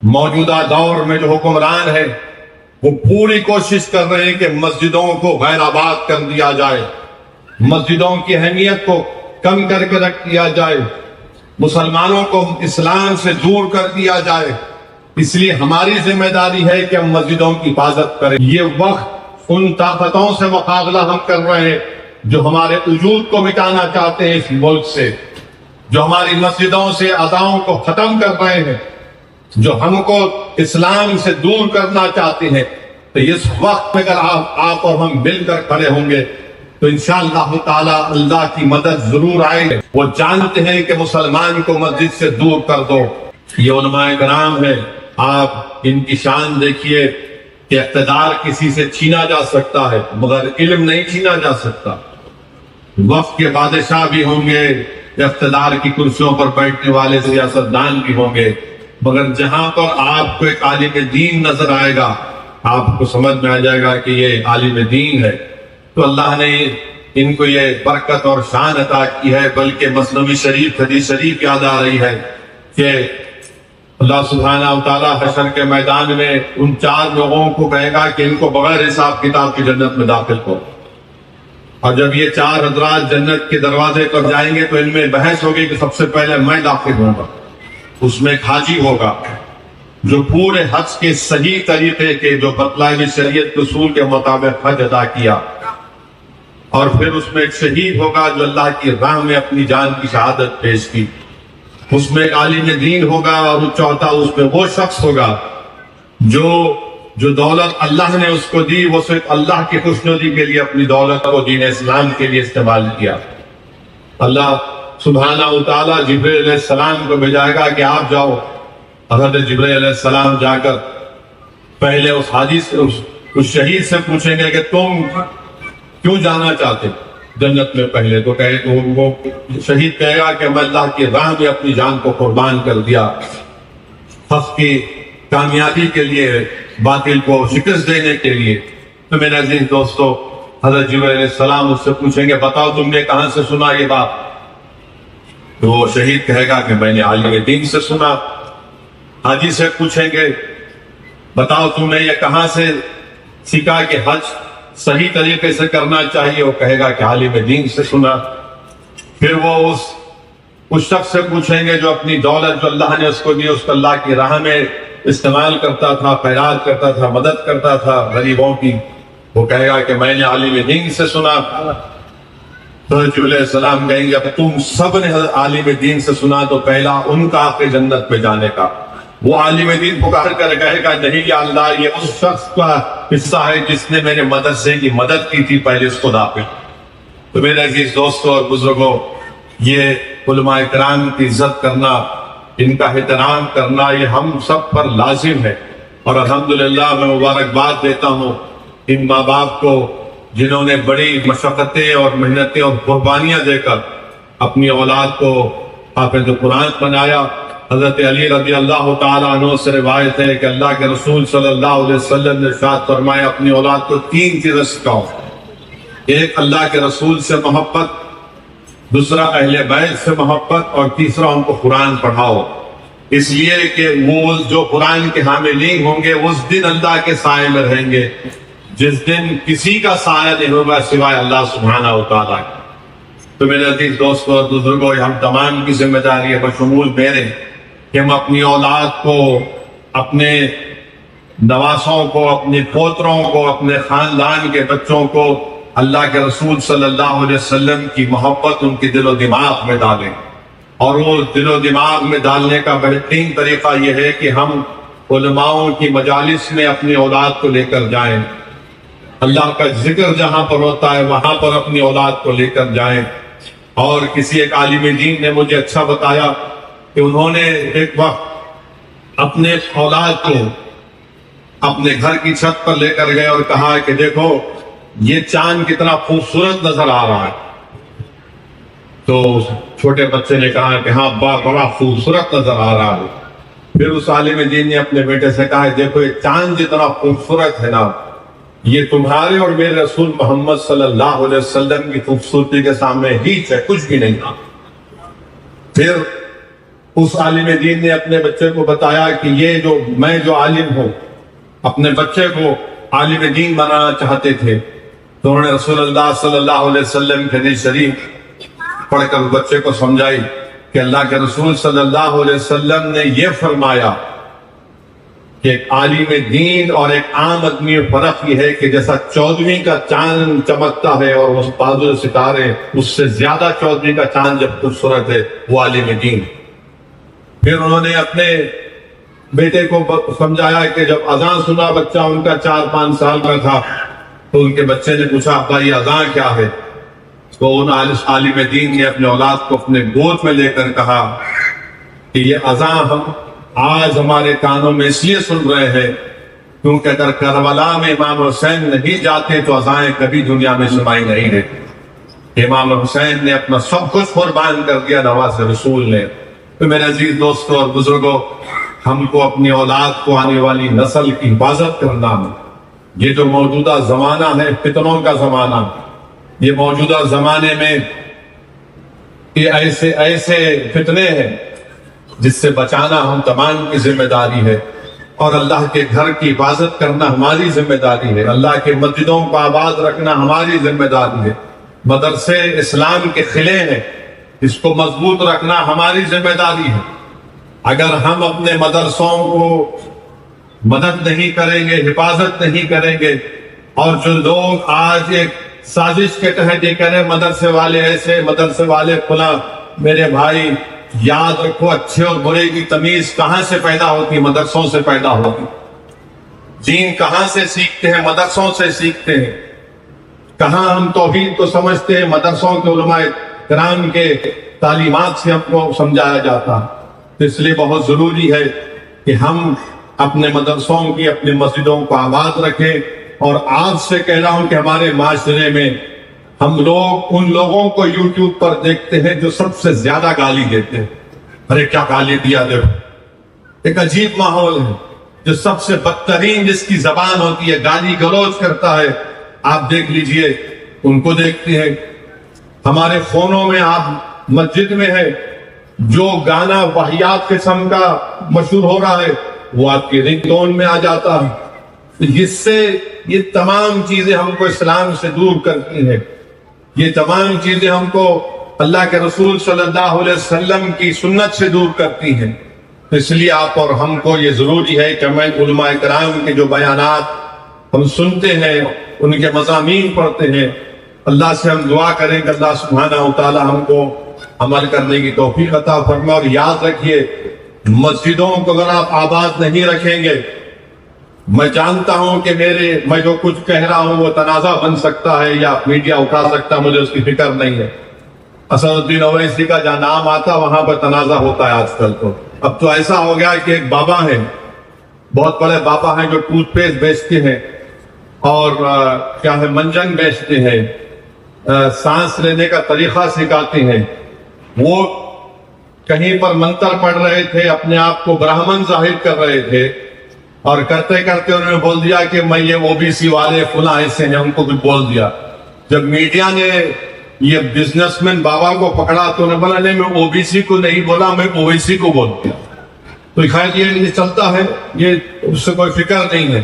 موجودہ دور میں جو حکمران ہے وہ پوری کوشش کر رہے ہیں کہ مسجدوں کو غیر آباد کر دیا جائے، مسجدوں کی اہمیت کو کم کر کے رکھ دیا جائے، مسلمانوں کو اسلام سے دور کر دیا جائے۔ اس لیے ہماری ذمہ داری ہے کہ ہم مسجدوں کی حفاظت کریں۔ یہ وقت ان طاقتوں سے مقابلہ ہم کر رہے ہیں جو ہمارے وجود کو مٹانا چاہتے ہیں اس ملک سے، جو ہماری مسجدوں سے اذاؤں کو ختم کر رہے ہیں، جو ہم کو اسلام سے دور کرنا چاہتے ہیں۔ تو اس وقت میں اگر آپ اور ہم مل کر کھڑے ہوں گے تو انشاءاللہ تعالی اللہ کی مدد ضرور آئے گی۔ وہ جانتے ہیں کہ مسلمان کو مسجد سے دور کر دو۔ یہ علماء کرام ہیں، آپ ان کی شان دیکھیے کہ اقتدار کسی سے چھینا جا سکتا ہے مگر علم نہیں چھینا جا سکتا۔ وقت کے بادشاہ بھی ہوں گے، اقتدار کی کرسیوں پر بیٹھنے والے سیاستدان بھی ہوں گے، مگر جہاں پر آپ کو ایک عالم دین نظر آئے گا، آپ کو سمجھ میں آ جائے گا کہ یہ عالم دین ہے، تو اللہ نے ان کو یہ برکت اور شان عطا کی ہے۔ بلکہ مثنوی شریف، حدیث شریف یاد آ رہی ہے کہ اللہ سبحانہ و تعالیٰ حشر کے میدان میں ان 4 لوگوں کو کہے گا کہ ان کو بغیر حساب کتاب کی جنت میں داخل کرو، اور جب یہ 4 حضرات جنت کے دروازے پر جائیں گے تو ان میں بحث ہوگی کہ سب سے پہلے میں داخل ہوں گا۔ اس میں ایک حاجی ہوگا جو پورے حج کے صحیح طریقے کے، جو بتلائے ہوئی شریعت کے اصول کے مطابق حج ادا کیا، اور پھر اس میں ایک شہید ہوگا جو اللہ کی راہ میں اپنی جان کی شہادت پیش کی۔ اس میں ایک عالم دین ہوگا، اور چوتھا اس میں وہ شخص ہوگا جو دولت اللہ نے اس کو دی وہ صرف اللہ کی خوشنودی کے لیے اپنی دولت کو دین اسلام کے لیے استعمال کیا۔ اللہ سبحانہ و تعالیٰ جبرائیل علیہ السلام کو بھیجائے گا کہ آپ جاؤ۔ حضرت جبرائیل علیہ السلام جا کر پہلے اس حاجی سے، اس شہید سے پوچھیں گے کہ تم کیوں جانا چاہتے جنت میں؟ پہلے تو کہے کہ وہ شہید کہے گا کہ میں اللہ کی راہ میں اپنی جان کو قربان کر دیا، حق کی کامیابی کے لیے، باطل کو شکست دینے کے لیے۔ تو میرے عزیز دوستو، حضرت جبرائیل علیہ السلام اس سے پوچھیں گے بتاؤ تم نے کہاں سے سنا یہ بات؟ تو وہ شہید کہے گا کہ میں نے عالم دین سے سنا۔ حاجی سے پوچھیں گے بتاؤ تم نے یہ کہاں سے سیکھا کہ حج صحیح طریقے سے کرنا چاہیے؟ وہ کہے گا کہ عالم دین سے سنا۔ پھر وہ اس شخص سے پوچھیں گے جو اپنی دولت جو اللہ نے اس کو دی اس کو اللہ کی راہ میں استعمال کرتا تھا، خیرات کرتا تھا، مدد کرتا تھا غریبوں کی۔ وہ کہے گا کہ میں نے عالم دین سے سنا۔ تو جبرائیل علیہ السلام کہیں گے اب تم سب نے عالم دین سے سنا تو پہلا ان کا حق ہے جنت میں جانے کا۔ وہ عالم دین پکار کر کہے گا نہیں یا اللہ، یہ اس شخص کا حصہ ہے جس نے میرے مدرسے کی مدد کی تھی، پہلے اس کو داخل۔ تو میرے عزیز دوستوں اور بزرگوں، یہ علماء کرام کی عزت کرنا، ان کا احترام کرنا، یہ ہم سب پر لازم ہے۔ اور الحمدللہ میں مبارکباد دیتا ہوں ان ماں باپ کو جنہوں نے بڑی مشقتیں اور محنتیں اور قربانیاں دے کر اپنی اولاد کو حافظ قرآن بنایا۔ حضرت علی رضی اللہ تعالیٰ عنہ سے روایت ہے کہ اللہ کے رسول صلی اللہ علیہ وسلم نے ارشاد فرمایا اپنی اولاد کو 3 چیزیں سکھاؤ، ایک اللہ کے رسول سے محبت، دوسرا اہل بیت سے محبت، اور تیسرا ان کو قرآن پڑھاؤ، اس لیے کہ وہ جو قرآن کے حاملین ہوں گے اس دن اللہ کے سائے میں رہیں گے، جس دن کسی کا سایہ نہیں ہوگا سوائے اللہ سبحانہ و تعالیٰ۔ تو میرے عزیز دوستوں اور بزرگوں، ہم تمام کی ذمہ داری ہے بشمول میرے کہ ہم اپنی اولاد کو، اپنے نواسوں کو، اپنے پوتروں کو، اپنے خاندان کے بچوں کو اللہ کے رسول صلی اللہ علیہ وسلم کی محبت ان کے دل و دماغ میں ڈالیں۔ اور وہ دل و دماغ میں ڈالنے کا بہترین طریقہ یہ ہے کہ ہم علماؤں کی مجالس میں اپنی اولاد کو لے کر جائیں، اللہ کا ذکر جہاں پر ہوتا ہے وہاں پر اپنی اولاد کو لے کر جائیں۔ اور کسی ایک عالم دین نے مجھے اچھا بتایا کہ انہوں نے ایک وقت اپنے اولاد کو اپنے گھر کی چھت پر لے کر گئے اور کہا کہ دیکھو یہ چاند کتنا خوبصورت نظر آ رہا ہے۔ تو چھوٹے بچے نے کہا کہ ہاں بڑا خوبصورت نظر آ رہا ہے۔ پھر اس عالم دین نے اپنے بیٹے سے کہا دیکھو یہ چاند جتنا خوبصورت ہے نا، یہ تمہارے اور میرے رسول محمد صلی اللہ علیہ وسلم کی خوبصورتی کے سامنے ہیچ ہے، کچھ بھی نہیں تھا۔ پھر اس عالم دین نے اپنے بچے کو بتایا کہ میں جو عالم ہوں، اپنے بچے کو عالم دین بنانا چاہتے تھے، تو انہوں نے رسول اللہ صلی اللہ علیہ وسلم کے حدیث شریف پڑھ کر بچے کو سمجھائی کہ اللہ کے رسول صلی اللہ علیہ وسلم نے یہ فرمایا کہ ایک عالم دین اور ایک عام آدمی میں فرق یہ ہے کہ جیسا 14ویں کا چاند چمکتا ہے اور اس بادل ستارے، اس سے زیادہ 14ویں کا چاند جب خوبصورت ہے وہ عالم دین۔ پھر انہوں نے اپنے بیٹے کو سمجھایا کہ جب اذان سنا بچہ ان کا 4-5 سال کا تھا، تو ان کے بچے نے پوچھا ابا یہ اذان کیا ہے؟ تو ان عالم دین نے اپنے اولاد کو اپنے گود میں لے کر کہا کہ یہ اذان ہم آج ہمارے کانوں میں اس لیے سن رہے ہیں کیونکہ اگر کربلا میں امام حسین نہیں جاتے تو اذانیں کبھی دنیا میں سنائی نہیں دیتی۔ امام حسین نے اپنا سب کچھ قربان کر دیا نواز رسول نے۔ تو میرے عزیز دوستوں اور بزرگوں، ہم کو اپنی اولاد کو، آنے والی نسل کی حفاظت کرنا ہے۔ یہ جو موجودہ زمانہ ہے فتنوں کا زمانہ، یہ موجودہ زمانے میں یہ ایسے فتنے ہیں جس سے بچانا ہم تمام کی ذمہ داری ہے، اور اللہ کے گھر کی حفاظت کرنا ہماری ذمہ داری ہے، اللہ کے مسجدوں کو آباد رکھنا ہماری ذمہ داری ہے، مدرسے اسلام کے قلعے ہیں، اس کو مضبوط رکھنا ہماری ذمہ داری ہے۔ اگر ہم اپنے مدرسوں کو مدد نہیں کریں گے، حفاظت نہیں کریں گے، اور جو لوگ آج ایک سازش کے تحت یہ کہہ رہے مدرسے والے ایسے، مدرسے والے فلاں، میرے بھائی یاد رکھو اچھے اور برے کی تمیز کہاں سے پیدا ہوتی؟ مدرسوں سے پیدا ہوتی۔ دین کہاں سے سیکھتے ہیں؟ مدرسوں سے سیکھتے ہیں۔ کہاں ہم توحید کو سمجھتے ہیں؟ مدرسوں کے علماء کرام کے تعلیمات سے ہم کو سمجھایا جاتا ہے۔ اس لیے بہت ضروری ہے کہ ہم اپنے مدرسوں کی، اپنے مسجدوں کو آباد رکھیں، اور آج سے کہہ رہا ہوں کہ ہمارے معاشرے میں ہم لوگ ان لوگوں کو یوٹیوب پر دیکھتے ہیں جو سب سے زیادہ گالی دیتے ہیں۔ ارے کیا گالی دیا دیکھو، ایک عجیب ماحول ہے۔ جو سب سے بدترین جس کی زبان ہوتی ہے، گالی گلوچ کرتا ہے، آپ دیکھ لیجئے، ان کو دیکھتے ہیں۔ ہمارے فونوں میں، آپ مسجد میں ہے، جو گانا واہیات قسم کا مشہور ہو رہا ہے وہ آپ کی رنگ ٹون میں آ جاتا ہے، جس سے یہ تمام چیزیں ہم کو اسلام سے دور کرتی ہیں۔ یہ تمام چیزیں ہم کو اللہ کے رسول صلی اللہ علیہ وسلم کی سنت سے دور کرتی ہیں۔ اس لیے آپ اور ہم کو یہ ضروری ہے کہ ہمیں علماء کرام کے جو بیانات ہم سنتے ہیں، ان کے مضامین پڑھتے ہیں، اللہ سے ہم دعا کریں کہ اللہ سبحانہ و تعالی ہم کو عمل کرنے کی توفیق عطا فرمائے۔ اور یاد رکھیے، مسجدوں کو اگر آپ آباد نہیں رکھیں گے، میں جانتا ہوں کہ میں جو کچھ کہہ رہا ہوں وہ تنازع بن سکتا ہے یا میڈیا اٹھا سکتا ہے، مجھے اس کی فکر نہیں ہے۔ اسد الدین اویسی کا جہاں نام آتا وہاں پر تنازع ہوتا ہے آج کل۔ تو اب تو ایسا ہو گیا کہ ایک بابا ہے، بہت بڑے بابا ہیں، جو ٹوتھ پیسٹ بیچتے ہیں اور کیا ہے منجن بیچتے ہیں، سانس لینے کا طریقہ سکھاتے ہیں۔ وہ کہیں پر منتر پڑھ رہے تھے، اپنے آپ کو برہمن ظاہر کر رہے تھے، اور کرتے کرتے انہوں نے بول دیا کہ میں یہ OBC والے فلاں ایسے ہیں، ان کو بھی بول دیا۔ جب میڈیا نے یہ بزنس مین بابا کو پکڑا تو انہوں نے بولا نہیں، میں OBC کو نہیں بولا، میں OIC کو بول دیا۔ تو خیر یہ چلتا ہے، یہ اس سے کوئی فکر نہیں ہے،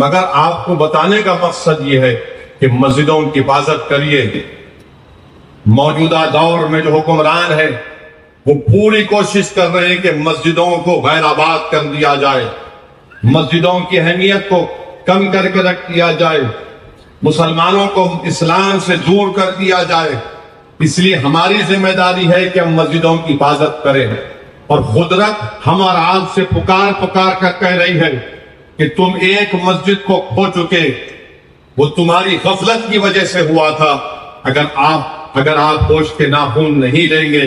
مگر آپ کو بتانے کا مقصد یہ ہے کہ مسجدوں کی حفاظت کریے۔ موجودہ دور میں جو حکمران ہے وہ پوری کوشش کر رہے ہیں کہ مسجدوں کو غیر آباد کر دیا جائے، مسجدوں کی اہمیت کو کم کر کے رکھ دیا جائے، مسلمانوں کو اسلام سے دور کر دیا جائے۔ اس لیے ہماری ذمہ داری ہے کہ ہم مسجدوں کی حفاظت کریں، اور قدرت ہمارا آج سے پکار کر کہہ رہی ہے کہ تم ایک مسجد کو کھو چکے، وہ تمہاری غفلت کی وجہ سے ہوا تھا۔ اگر آپ ہوش کے ناخن نہیں لیں گے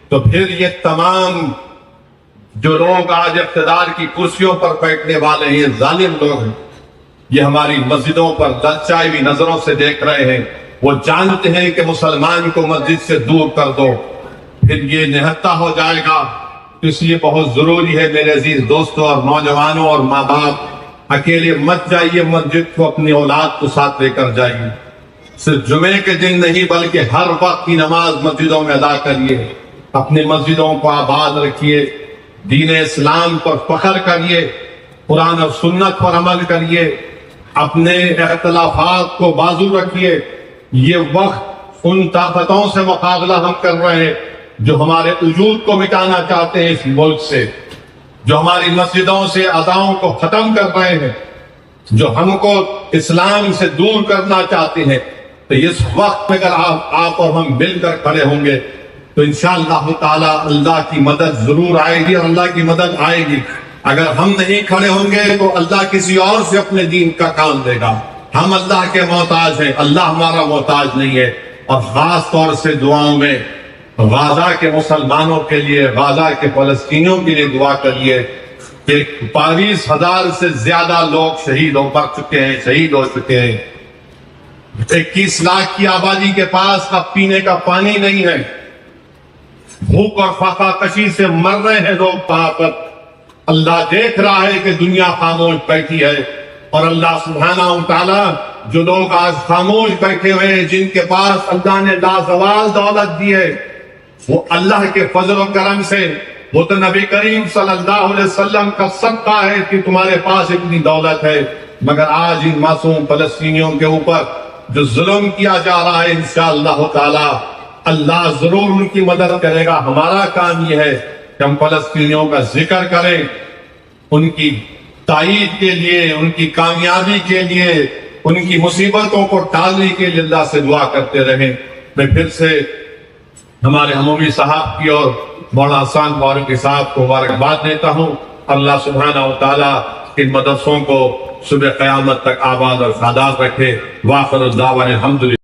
تو پھر یہ تمام جو لوگ آج اقتدار کی کرسیوں پر بیٹھنے والے ہیں، ظالم لوگ ہیں، یہ ہماری مسجدوں پر لچائی ہوئی نظروں سے دیکھ رہے ہیں۔ وہ جانتے ہیں کہ مسلمان کو مسجد سے دور کر دو پھر یہ نہتا ہو جائے گا۔ اس لیے بہت ضروری ہے میرے عزیز دوستوں اور نوجوانوں اور ماں باپ، اکیلے مت جائیے مسجد کو، اپنی اولاد کو ساتھ لے کر جائیے۔ صرف جمعے کے دن نہیں بلکہ ہر وقت کی نماز مسجدوں میں ادا کریے۔ اپنی مسجدوں کو آباد رکھیے، دین اسلام پر فخر کریے، قرآن اور سنت پر عمل کریے، اپنے اختلافات کو بازو رکھیے۔ یہ وقت ان طاقتوں سے مقابلہ ہم کر رہے ہیں جو ہمارے وجود کو مٹانا چاہتے ہیں اس ملک سے، جو ہماری مسجدوں سے اذاؤں کو ختم کر رہے ہیں، جو ہم کو اسلام سے دور کرنا چاہتے ہیں۔ تو اس وقت میں اگر آپ اور ہم مل کر کھڑے ہوں گے تو انشاءاللہ تعالی اللہ کی مدد ضرور آئے گی، اور اللہ کی مدد آئے گی۔ اگر ہم نہیں کھڑے ہوں گے تو اللہ کسی اور سے اپنے دین کا کام دے گا۔ ہم اللہ کے محتاج ہیں، اللہ ہمارا محتاج نہیں ہے۔ اور خاص طور سے دعاؤں میں غزہ کے مسلمانوں کے لیے، غزہ کے فلسطینیوں کے لیے دعا کریے کہ 22,000 سے زیادہ لوگ شہید مر چکے ہیں، شہید ہو چکے ہیں۔ 21 لاکھ کی آبادی کے پاس اب پینے کا پانی نہیں ہے، بھوک اور فاقہ کشی سے مر رہے ہیں لوگ وہاں پر۔ اللہ دیکھ رہا ہے کہ دنیا خاموش بیٹھی ہے، اور اللہ سبحانہ وتعالی جو لوگ آج خاموش بیٹھے ہوئے ہیں، جن کے پاس اللہ نے لازوال دولت دی ہے، وہ اللہ کے فضل و کرم سے، وہ تو نبی کریم صلی اللہ علیہ وسلم کا صدقہ ہے کہ تمہارے پاس اتنی دولت ہے۔ مگر آج ان معصوم فلسطینیوں کے اوپر جو ظلم کیا جا رہا ہے، انشاءاللہ تعالی اللہ ضرور ان کی مدد کرے گا۔ ہمارا کام یہ ہے کہ ہم فلسطینیوں کا ذکر کریں، ان کی تائید کے لیے، ان کی کامیابی کے لیے، ان کی مصیبتوں کو ٹالنے کے لیے اللہ سے دعا کرتے رہیں۔ میں پھر سے ہمارے عمومی صاحب کی اور مولانا حسان فاروقی صاحب کو مبارکباد دیتا ہوں۔ اللہ سبحانہ وتعالی ان مدرسوں کو صبح قیامت تک آباد اور سادات رکھے۔ وآخر الدعوانا الحمدللہ۔